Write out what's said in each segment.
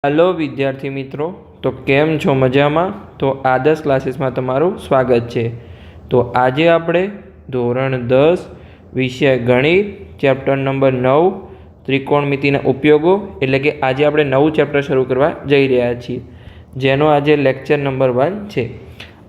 Hello विद्यार्थी मित्रों, तो केम छो मजामां। तो आदर्श क्लासेस में तमारुं स्वागत है। तो आज आपणे धोरण 10 विषय गणित चैप्टर नंबर 9 त्रिकोणमितिना उपयोगों एटले के आज आपणे नवुं चैप्टर शुरू करवा जई रह्या छीए, जेनो आज लेक्चर नंबर 1 छे।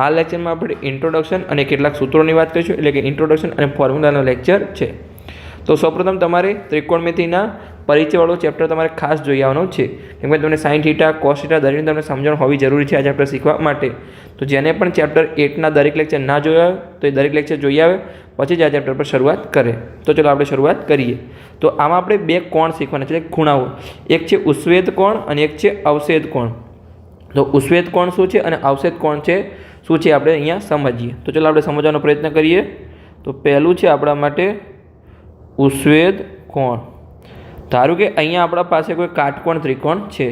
आ लेक्चर में आपणे इंट्रोडक्शन अने केटलाक सूत्रोनी वात करीशुं, एटले के इंट्रोडक्शन अने फॉर्म्युलानो लेक्चर छे। तो सौप्रथम तमारे त्रिकोणमितिना परिचयवाळो चैप्टर तमारे खास जोई आववानुं छे, केम के तमने साइन थीटा कॉस थीटा दरेकनी तमने समजण होवी जरूरी छे आ चैप्टर शीखवा माटे। तो जेने पण चैप्टर 8 ना दरेक लेक्चर ना जोया तो ए दरेक लेक्चर जोई आवे पछी ज आ चैप्टर पर शुरुआत करे। तो चलो आपणे शुरुआत करीए। तो आमां आपणे बे कोण शीखवाना छे, खूणाओ। एक छे उस्वेद कोण अने एक छे अवसेद कोण। तो उस्वेद कोण शुं छे अने अवसेद कोण छे शुं छे आपणे अहींया समजीए। तो चलो आपणे समजવાનો प्रयत्न करीए। तो पहेलुं छे आपणा माटे उस्वेद कोण। धारो कि अहींया आपणा पासे कोई काटकोण त्रिकोण छे।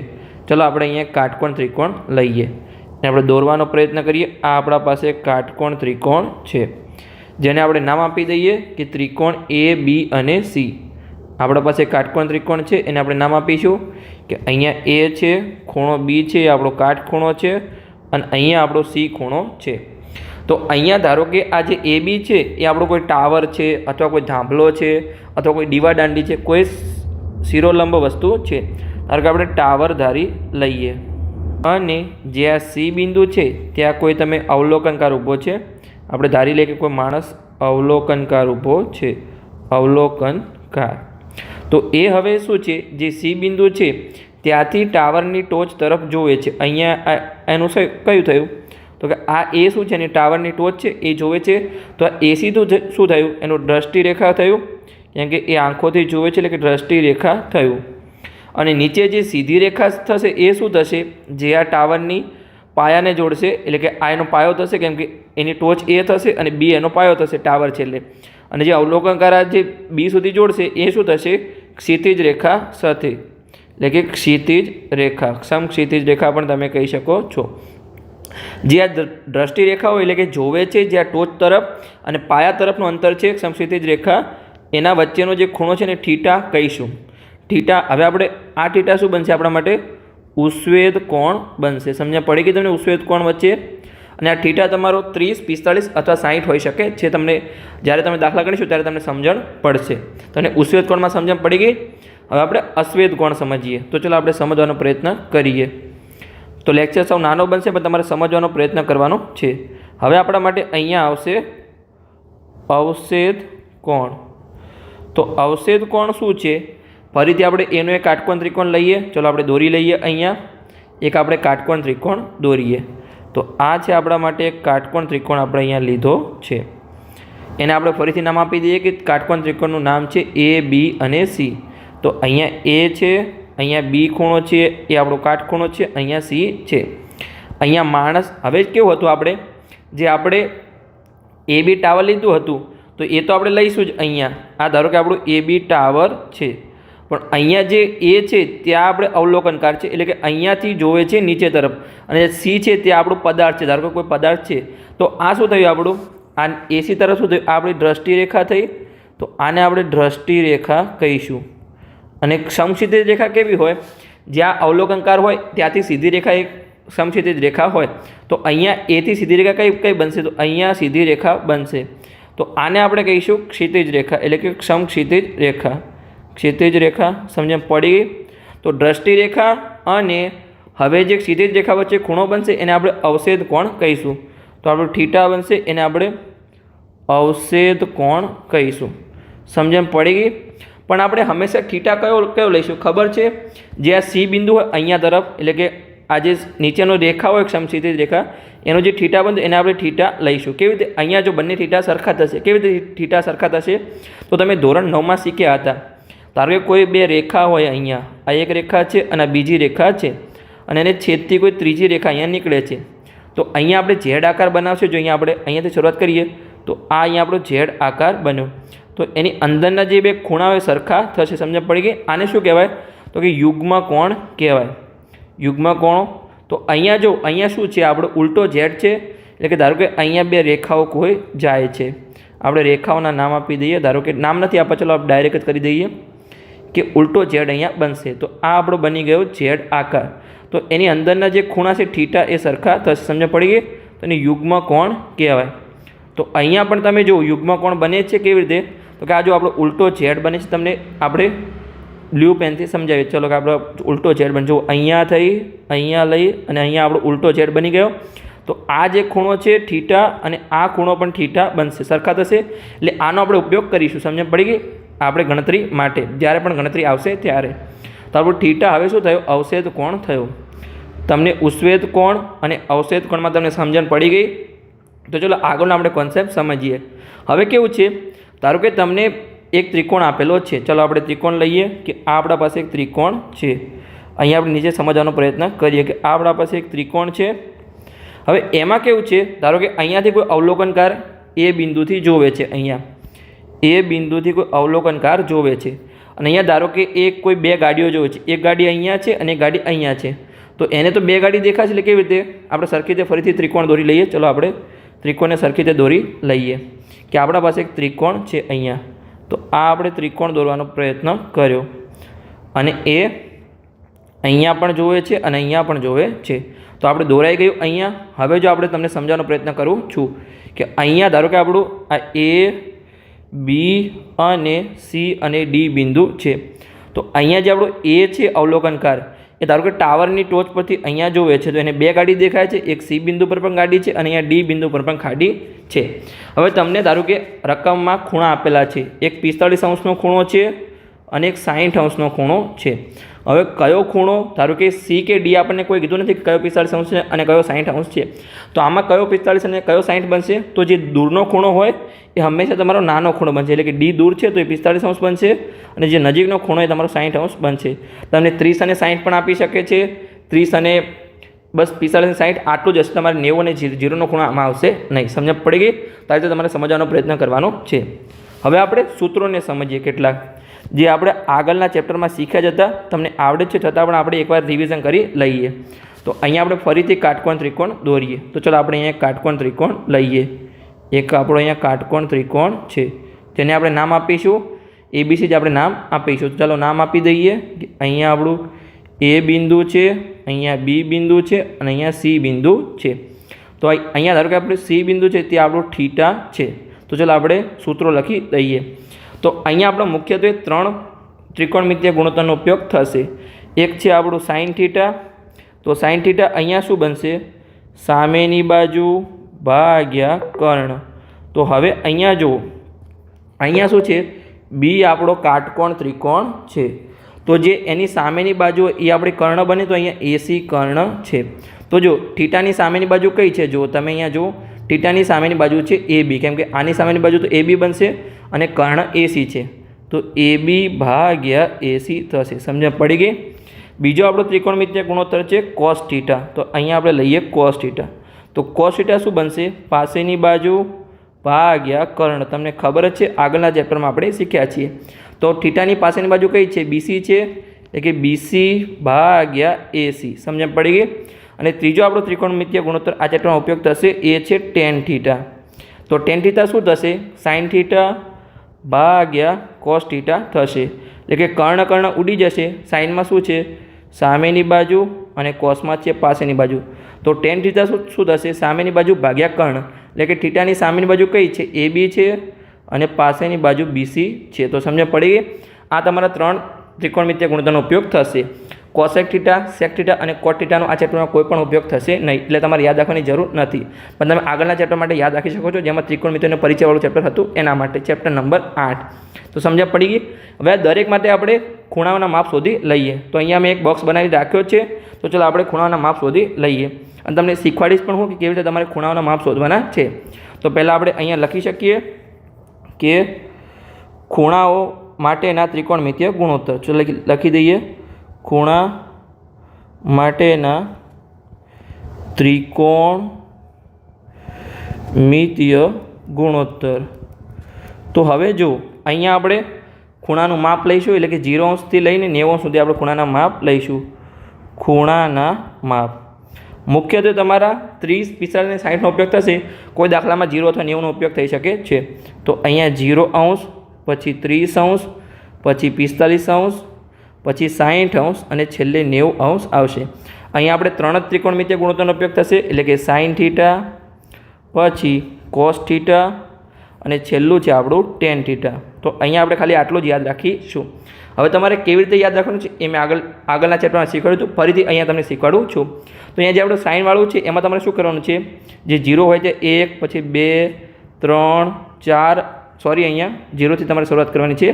चलो आपणे अहींया काटकोण त्रिकोण लईए अने आपणे दोरवानो प्रयत्न करीए। आ आपणा पासे काटकोण त्रिकोण छे, जेने आपणे नाम आपी दईए कि त्रिकोण ए बी अने सी। आपणा पासे काटकोण त्रिकोण छे एने आपणे नाम आपीशुं कि अहींया ए छे, खूणो बी छे, आपणो काटखूणो छे अने अहींया आपणो सी खूणो छे। तो अहींया धारो कि आ जे ए बी छे ए आपणो कोई टावर छे अथवा कोई धांभलो छे अथवा कोई दीवादांडी छे, कोई शिरोलंब वस्तु छे। धारो कि आपणे टावर धारी लईए अने जे आ सी बिंदु छे त्यां कोई तमे अवलोकनकार ऊभो छे। आपणे धारी लईए कि कोई माणस अवलोकनकार ऊभो छे, अवलोकनकार। तो ए हवे शुं छे, जे सी बिंदु छे त्यांथी टावरनी टोच तरफ जोवे छे। अहींया एनुं कयुं थयुं तो कि आ ए शुं छे ने टावरनी टोच छे ए जोवे छे। तो ए सीधुं शुं थयुं, एनुं दृष्टिरेखा थयुं, केम के ए आंखोथी जोवे छे એટલે કે दृष्टिरेखा थयुं। अने नीचे जे सीधी रेखा थशे ए शुं थशे, जे आ टावरनी पायाने जोड़शे એટલે કે आ एनो पायो थशे, केम के एनी टोच ए थशे अने बी एनो पायो थशे टावर छे એટલે। अने जे अवलोकनकार आ जे बी सुधी जोड़शे ए शुं थशे, क्षितिज रेखा साथे એટલે કે क्षितिज रेखा, समक्षितिज रेखा पण तमे कही शको छो। जे आ दृष्टिरेखा होय એટલે કે जोवे छे जे आ टोच तरफ अने पाया तरफनुं अंतर छे समक्षितिज रेखा, एना वच्चेनो जे खूणो छे ने थीटा कहीशुं। थीटा हवे आपणे आ थीटा शुं बनशे आपणा माटे उस्वेद कोण बनशे। समझ पड़ी गई तमने उस्वेद कोण वच्चे। अने आ थीटा तमारो 30, 45 अथवा 60 होई शके छे। तमने ज्यारे तमे दाखला गणीशुं त्यारे तमने समजण पड़शे। तमने उस्वेद कोणमां समजण पड़ी गई। हवे आपणे अस्वेद कोण समजीए। तो चलो आपणे समजવાનો प्रयत्न करीए। तो लेक्चर साव नानो बनशे पण तमारे समजવાનો प्रयत्न करवानो छे। हवे आपणा माटे अहींया आवशे अवसेद कोण। तो अवसेद कोण शुं छे, फरीथी आपणे एनो एक काटकोण त्रिकोण लईए। चलो आपणे दोरी लईए। अहींया एक आपणे काटकोण त्रिकोण दोरीए। तो आ छे आपणा माटे एक काटकोण त्रिकोण आपणे अहींया लीधो छे। एने आपणे फरीथी नाम आपी दईए कि काटकोण त्रिकोणनुं नाम छे ए बी अने सी। तो अहींया ए छे, अहींया बी खूणो छे ए आपणो काटखूणो छे, अहींया सी छे। अहींया माणस हवे केवुं हतुं आपणे, जे आपणे ए बी टावर लीधुं हतुं तो ए तो आपणे लईशुं ज। अहींया आ धारो कि आपणो ए बी टावर छे, पण अहींया जे ए छे त्यां आपणे अवलोकनकार छे એટલે કે અહીંયાથી જોવે છે નીચે તરફ, અને સી છે તે આપણું પદાર્થ છે। ધારો કે કોઈ પદાર્થ છે તો આ શું થયું આપણું, આ એસી તરફ શું થયું, આપણી દ્રષ્ટિરેખા થઈ। તો આને આપણે દ્રષ્ટિરેખા કહીશું। અને સમક્ષિતિજ રેખા કેવી હોય, જ્યાં અવલોકનકાર હોય ત્યાંથી સીધી રેખા એક સમક્ષિતિજ રેખા હોય। તો અહીંયા એથી સીધી રેખા કઈ બનશે, તો અહીંયા સીધી રેખા બનશે। तो आने आपणे कहीशुं क्षितिज रेखा એટલે કે समक्षितिज रेखा। क्षितिज रेखा समझ पड़ी गई। तो दृष्टिरेखा अने हवे जे क्षितिज रेखा वच्चे खूणो बनशे एने आपणे अवसेद कोण कहीशुं। तो आपणो थीटा बनशे एने आपणे अवसेद कोण कहीशुं। समझ पड़ी गई। पण आपणे हमेशा थीटा कयो लईशुं खबर छे, जे आ सी बिंदु होय अहींया तरफ એટલે કે आ जे नीचेनो रेखा होय समक्षितिज रेखा एनो जे थीटा बनशे एने आपणे थीटा लईशुं। केवी रीते, अहींया जो बंने थीटा सरखा थशे, केवी रीते थीटा सरखा थशे, तो तमे धोरण 9 मां शीख्या हता। धारो के कोई बे रेखा होय, अहींया आ एक रेखा छे अने बीजी रेखा छे अने एने छेदथी कोई त्रीजी रेखा अहींया निकळे छे। तो अहींया आपणे झेड आकार बनावशे। जो अहींया आपणे अहींयाथी शरूआत करीए तो आ अहींया आपणो झेड आकार बन्यो। तो एनी अंदરના जे बे खूणा होय सरखा थशे। समझ पड़ी गई। आने शुं कहेवाय, तो कि युग्म कोण कहेवाय। युग्म कोण। तो अहींया जो अहींया शुं छे, आपणो उल्टो झेड छे એટલે કે धारो के अहींया बे रेखाओ कोई जाय छे। આપણે રેખાઓના નામ આપી દઈએ। ધારો કે નામ નથી આપવા, ચલો આપણે ડાયરેક્ટ જ કરી દઈએ કે ઉલટો ઝેડ અહીંયા બનશે. તો આ આપણો બની ગયો ઝેડ આકાર. તો એની અંદરના જે ખૂણા છે થીટા એ સરખા થશે. સમજ પડી ગઈ? તો એને યુગ્મ કોણ કહેવાય. તો અહીંયા પણ તમે જો યુગ્મ કોણ બને છે કેવી રીતે, તો કે આ જો આપણો ઉલટો ઝેડ બને છે, તમને આપણે બ્લુ પેનથી સમજાવીએ. ચલો કે આપણો ઉલટો ઝેડ બને, જો અહીંયા થઈ, અહીંયા લઈ અને અહીંયા આપણો ઉલટો ઝેડ બની ગયો. તો આ જે ખૂણો છે થીટા અને આ ખૂણો પણ થીટા બનશે, સરખા થશે. એટલે આનો આપણે ઉપયોગ કરીશું. સમજ પડી ગઈ? આપણે ગણતરી માટે જ્યારે પણ ગણતરી આવશે ત્યારે. તો આપણું થીટા હવે શું થયું? અવષેદ કોણ થયો. તમને ઉશ્વેદ કોણ અને અવષેદ કોણમાં તમને સમજણ પડી ગઈ. તો ચલો આગળનો આપણે કોન્સેપ્ટ સમજીએ. હવે કેવું છે, ધારો કે તમને એક ત્રિકોણ આપેલો છે. ચલો આપણે ત્રિકોણ લઈએ કે આ આપણા પાસે એક ત્રિકોણ છે. અહીંયા આપણે નીચે સમજવાનો પ્રયત્ન કરીએ કે આ આપણા પાસે એક ત્રિકોણ છે. હવે એમાં કેવું છે, ધારો કે અહીંયાથી કોઈ અવલોકનકાર એ બિંદુથી જોવે છે. અહીંયા એ બિંદુથી કોઈ અવલોકનકાર જોવે છે અને અહીંયા ધારો કે એક કોઈ બે ગાડીઓ જોવે છે. એક ગાડી અહીંયા છે અને એક ગાડી અહીંયા છે. તો એને તો બે ગાડી દેખાશે, એટલે કેવી રીતે આપણે સરખી રીતે ફરીથી ત્રિકોણ દોરી લઈએ. ચલો આપણે ત્રિકોણને સરખી રીતે દોરી લઈએ કે આપણા પાસે એક ત્રિકોણ છે અહીંયા. તો આ આપણે ત્રિકોણ દોરવાનો પ્રયત્ન કર્યો અને એ અહીંયા પણ જોવે છે અને અહીંયા પણ જોવે છે. તો આપણે દોરાઈ ગયું અહીંયા. હવે જો આપણે તમને સમજાવવાનો પ્રયત્ન કરું છું કે અહીંયા ધારો કે આપણું આ એ, બી અને સી અને ડી બિંદુ છે. તો અહીંયા જે આપણું એ છે અવલોકનકાર, એ ધારો કે ટાવરની ટોચ પરથી અહીંયા જોવે છે. તો એને બે ગાડી દેખાય છે, એક સી બિંદુ પર પણ ગાડી છે અને અહીંયા ડી બિંદુ પર પણ ગાડી છે. હવે તમને ધારો કે રકમમાં ખૂણા આપેલા છે. એક 45° ખૂણો છે અને એક 60° ખૂણો છે. હવે કયો ખૂણો, ધારો કે સી કે ડી આપણને કોઈ કીધું નથી કે કયો 45° છે અને કયો 60° છે. તો આમાં કયો 45 અને કયો 60 બનશે? તો જે દૂરનો ખૂણો હોય એ હંમેશા તમારો નાનો ખૂણો બનશે. એટલે કે ડી દૂર છે તો એ 45° બનશે અને જે નજીકનો ખૂણો એ તમારો 60° બનશે. તમને 30 અને 60 પણ આપી શકે છે. 30 અને બસ 45 અને 60 આટલું જ હશે. તમારે 90 અને 0નો ખૂણો આમાં આવશે નહીં. સમજ પડી ગઈ? તો આ રીતે તમારે સમજવાનો પ્રયત્ન કરવાનો છે. હવે આપણે સૂત્રોને સમજીએ કેટલાક જે આપણે આગળના ચેપ્ટરમાં શીખ્યા જ હતા, તમને આવડે છે છતાં પણ આપણે એકવાર રિવિઝન કરી લઈએ. તો અહીંયા આપણે ફરીથી કાટકોણ ત્રિકોણ દોરીએ. તો ચલો આપણે અહીંયા કાટકોણ ત્રિકોણ લઈએ. એક આપણો અહીંયા કાટકોણ ત્રિકોણ છે જેને આપણે નામ આપીશું ABC જ આપણે નામ આપીશું. તો ચાલો નામ આપી દઈએ કે અહીંયા આપણું એ બિંદુ છે, અહીંયા બી બિંદુ છે અને અહીંયા સી બિંદુ છે. તો અહીંયા ધારો કે આપણે સી બિંદુ છે તે આપણું થીટા છે. તો ચાલો આપણે સૂત્રો લખી દઈએ. તો અહીંયા આપણો મુખ્યત્વે 3 ત્રિકોણમિતીય ગુણોત્તરનો ઉપયોગ થશે. એક છે આપણું સાઇન થીટા. તો સાઇન થીટા અહીંયા શું બનશે? સામેની બાજુ ભાગ્યા કર્ણ. તો હવે અહીંયા જુઓ, અહીંયા શું છે? બી આપણો કાટકોણ ત્રિકોણ છે. તો જે એની સામેની બાજુ એ આપણી કર્ણ બને. તો અહીંયા એસી કર્ણ છે. તો જો થીટાની સામેની બાજુ કઈ છે? જો તમે અહીંયા જુઓ, થીટાની સામેની બાજુ છે એ બી, કેમ કે આની સામેની બાજુ તો એ બી બનશે અને કર્ણ એસી છે. તો એ બી ભાગ્યા એસી થશે. સમજ પડી ગઈ? બીજો આપણો ત્રિકોણમિતીય ગુણોત્તર છે કોસ થીટા. તો અહીંયા આપણે લઈએ કોસ થીટા. તો કોસ થીટા શું બનશે? પાસેની બાજુ ભાગ્યા કર્ણ. તમને ખબર જ છે, આગળના ચેપ્ટરમાં આપણે શીખ્યા છીએ. તો થીટાની પાસેની બાજુ કઈ છે? બીસી છે, એટલે કે બીસી ભાગ્યા એસી. સમજ પડી ગઈ? અને ત્રીજો આપણો ત્રિકોણમિતીય ગુણોત્તર આ ચેપ્ટરમાં ઉપયોગ થશે એ છે ટેન થીટા. તો ટેન થીટા શું થશે? સાઇન થીટા ભાગ્યા કોસ થીટા થશે. એટલે કે કર્ણ કર્ણ ઉડી જશે. સાઇનમાં શું છે? સામેની બાજુ અને કોસમાં છે પાસેની બાજુ. તો ટેન થીટા શું થશે? સામેની બાજુ ભાગ્યા કર્ણ. એટલે કે થીટાની સામેની બાજુ કઈ છે? એ બી છે અને પાસેની બાજુ બીસી છે. તો સમજ પડી ગઈ? આ તમારા 3 ત્રિકોણમિતીય ગુણોત્તરનો ઉપયોગ થશે. કોસેક થીટા, સેક થીટા અને કોટ થીટાનો આ ચેપ્ટરમાં કોઈ પણ ઉપયોગ થશે નહીં. એટલે તમારે યાદ રાખવાની જરૂર નથી. પણ તમે આગળના ચેપ્ટર માટે યાદ રાખી શકો છો, જેમાં ત્રિકોણમિતિયનો પરિચયવાળું ચેપ્ટર હતું એના માટે, ચેપ્ટર નંબર 8. તો સમજ પડી ગઈ? હવે દરેક માટે આપણે ખૂણાઓના માપ શોધી લઈએ. તો અહીંયા મેં એક બોક્સ બનાવી રાખ્યો છે. તો ચાલો આપણે ખૂણાઓના માપ શોધી લઈએ અને તમને શીખવાડીશ પણ હું કે કેવી રીતે તમારે ખૂણાઓના માપ શોધવાના છે. તો પહેલાં આપણે અહીંયા લખી શકીએ કે ખૂણાઓ માટેના ત્રિકોણમિતીય ગુણોત્તર. ચલો લખી દઈએ ખૂણા માટેના ત્રિકોણમિતીય ગુણોત્તર. તો હવે જો અહીંયા આપણે ખૂણાનું માપ લઈશું, એટલે કે 0° લઈને 90° સુધી આપણે ખૂણાના માપ લઈશું. ખૂણાના માપ મુખ્યત્વે તમારા 30, 45 અને 60નો ઉપયોગ થશે. કોઈ દાખલામાં 0 અથવા 90નો ઉપયોગ થઈ શકે છે. તો અહીંયા 0°, પછી 30°, પછી 45°, પછી 60° અને છેલ્લે 90° આવશે. અહીંયા આપણે 3 જ ત્રિકોણમિતિય ગુણોત્તરનો ઉપયોગ થશે, એટલે કે sin θ, પછી cos θ અને છેલ્લું છે આપણું tan θ. તો અહીંયા આપણે ખાલી આટલું જ યાદ રાખીશું. હવે તમારે કેવી રીતે યાદ રાખવાનું છે એ મેં આગળના ચેપ્ટરમાં શીખવાડ્યું હતું, ફરીથી અહીંયા તમને શીખવાડું છું. તો અહીંયા જે આપણું સાઇનવાળું છે એમાં તમારે શું કરવાનું છે, જે 0 હોય છે 1, પછી 2, 3, 4, સોરી અહીંયા 0થી તમારે શરૂઆત કરવાની છે.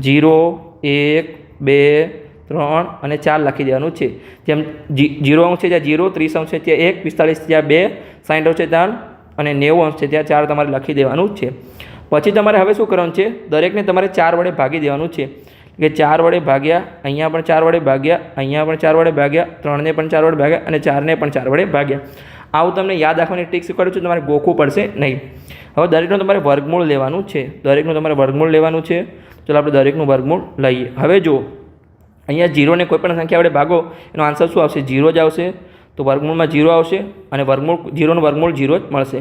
0, 1, 2, 3 અને 4 લખી દેવાનું છે. જેમ 0° છે ત્યાં 0, 30° છે ત્યાં 1, 45 ત્યાં 2, 60° છે ત્યાં અને 90° છે ત્યાં 4 તમારે લખી દેવાનું છે. પછી તમારે હવે શું કરવાનું છે, દરેકને તમારે 4 વડે ભાગી દેવાનું છે. કે 4 વડે ભાગ્યા, અહીંયા પણ 4 વડે ભાગ્યા, અહીંયા પણ 4 વડે ભાગ્યા, 3ને પણ 4 વડે ભાગ્યા અને 4ને પણ 4 વડે ભાગ્યા. આવું તમને યાદ રાખવાની ટ્રીક શીખવાડું છું, તમારે ગોખવું પડશે નહીં. હવે દરેકનું તમારે વર્ગમૂળ લેવાનું છે. દરેકનું તમારે વર્ગમૂળ લેવાનું છે. ચાલો આપણે દરેકનું વર્ગમૂળ લઈએ. હવે જો અહીંયા 0ને કોઈ પણ સંખ્યા વડે ભાગો, એનો આન્સર શું આવશે, 0 જ આવશે. તો વર્ગમૂળમાં 0 આવશે અને વર્ગમૂળ 0નું વર્ગમૂળ 0 જ મળશે.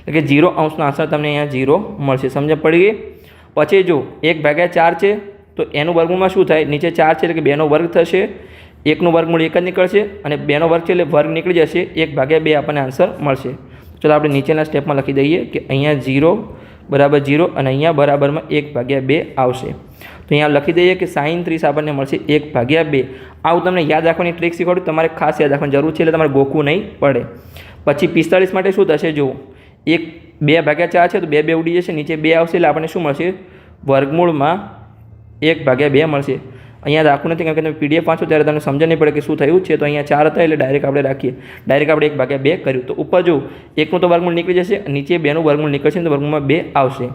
એટલે કે 0° આન્સર તમને અહીંયા 0 મળશે. સમજ પડી ગઈ? પછી જો 1/4 છે તો એનું વર્ગમૂળમાં શું થાય, નીચે 4 છે એટલે કે 2નો વર્ગ થશે, 1નું વર્ગમૂળ 1 જ નીકળશે અને 2નો વર્ગ છે એટલે વર્ગ નીકળી જશે, 1/2 આપણને આન્સર મળશે. ચાલો આપણે નીચેના સ્ટેપમાં લખી દઈએ કે અહીંયા 0 = 0 અને અહીંયા બરાબરમાં 1/2 આવશે. તો અહીંયા લખી દઈએ કે sin 30 આપણને મળશે 1/2. આવું તમને યાદ રાખવાની ટ્રીક શીખવાડું, તમારે ખાસ યાદ રાખવાની જરૂર છે, એટલે તમારે ગોખવું નહીં પડે. પછી 45 માટે શું થશે, જુઓ 2/4 છે તો 2 ઉડી જશે, નીચે 2 આવશે એટલે આપણને શું મળશે, વર્ગમૂળમાં 1/2 મળશે. અહીંયા રાખવું નથી, કારણ કે તમે PDF વાંચો ત્યારે તમને સમજ નહીં પડે કે શું થયું છે. તો અહીંયા 4 હતા એટલે ડાયરેક્ટ આપણે રાખીએ, ડાયરેક્ટ આપણે 1/2 કર્યું. તો ઉપર જો 1નું તો વર્ગમૂળ નીકળી જશે, નીચે 2નું વર્ગમૂળ નીકળશે તો વર્ગમૂળમાં 2 આવશે.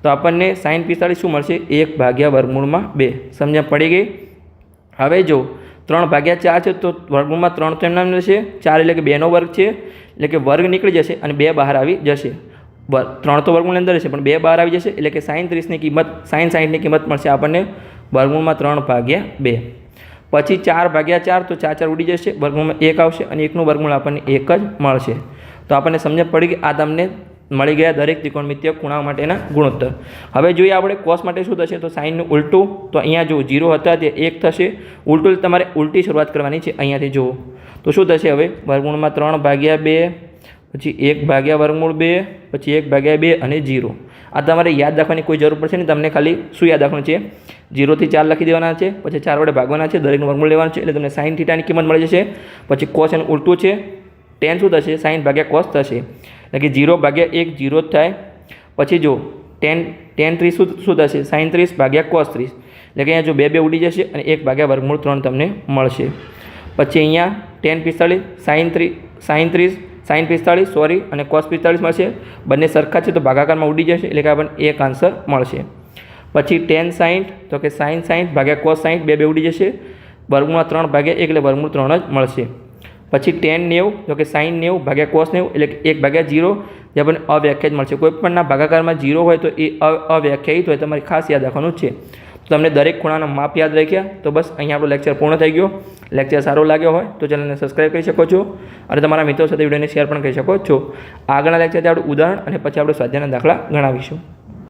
તો આપણને sin 45 શું મળશે, 1/2. સમજ પડી ગઈ? હવે જો 3/4 છે તો વર્ગમૂળમાં 3 તો એમના રહેશે, 4 એટલે કે 2નો વર્ગ છે એટલે કે વર્ગ નીકળી જશે અને 2 બહાર આવી જશે. 3 તો વર્ગમૂળની અંદર રહેશે પણ 2 બહાર આવી જશે, એટલે કે sin 30ની કિંમત, sin 60ની કિંમત મળશે આપણને વર્ગમૂળમાં 3/2. પછી 4/4 તો 4 ઉડી જશે, વર્ગમૂળમાં 1 આવશે અને 1નું વર્ગમૂળ આપણને 1 જ મળશે. તો આપણને સમજ પડી કે આ તમને મળી ગયા દરેક ત્રિકોણમિતિય ખૂણા માટેના ગુણોત્તર. હવે જોઈએ આપણે cos માટે શું થશે, તો સાઇનનું ઉલટું. તો અહીંયા જો 0 હતા તે 1 થશે, ઉલટું તમારે ઉલટી શરૂઆત કરવાની છે. અહીંયાથી જુઓ તો શું થશે, હવે વર્ગમૂળમાં 3/2, પછી 1/2, પછી 1/2 અને 0. આ તમારે યાદ રાખવાની કોઈ જરૂર પડશે નહીં, તમને ખાલી શું યાદ રાખવાનું છે, 0 થી 4 લખી દેવાના છે, પછી 4 વડે ભાગવાના છે, દરેકનું વર્ગમૂળ લેવાનું છે એટલે તમને sin θની કિંમત મળી જશે. પછી cos એનું ઉલટું છે, tan શું થશે, sin/cos થશે, એટલે કે 0/1 0 જ થાય. પછી જો tan 30 શું થશે, sin 30/cos 30, એટલે કે અહીંયા જો 2 ઉડી જશે અને 1/3 તમને મળશે. પછી અહીંયા tan 45 sin 45 સોરી અને cos 45 મળશે, બંને સરખા છે તો ભાગાકારમાં ઉડી જશે એટલે કે આપણને એક આન્સર મળશે. પછી tan 60 તો કે sin 60/cos 60, 2 ઉડી જશે, વર્ગમૂળમાં 3/1 એટલે વર્ગમૂળ 3 જ મળશે. પછી tan 90 તો કે sin 90/cos 90 એટલે કે 1/0, જે આપણને અવ્યાખ્યાયિત મળશે. કોઈ પણના ભાગાકારમાં 0 હોય તો એ અવ્યાખ્યાયિત હોય, તમારે ખાસ યાદ રાખવાનું છે. તો તમને દરેક ખૂણાના માપ યાદ રાખ્યા તો બસ અહીંયા આપણો લેક્ચર પૂર્ણ થઈ ગયો. લેક્ચર સારો લાગ્યો હોય તો ચેનલને સબસ્ક્રાઈબ કરી શકો છો અને તમારા મિત્રો સાથે વિડીયોને શેર પણ કરી શકો છો. આગળના લેક્ચરથી આપણે ઉદાહરણ અને પછી આપણે સ્વાધ્યાયના દાખલા ગણાવીશું.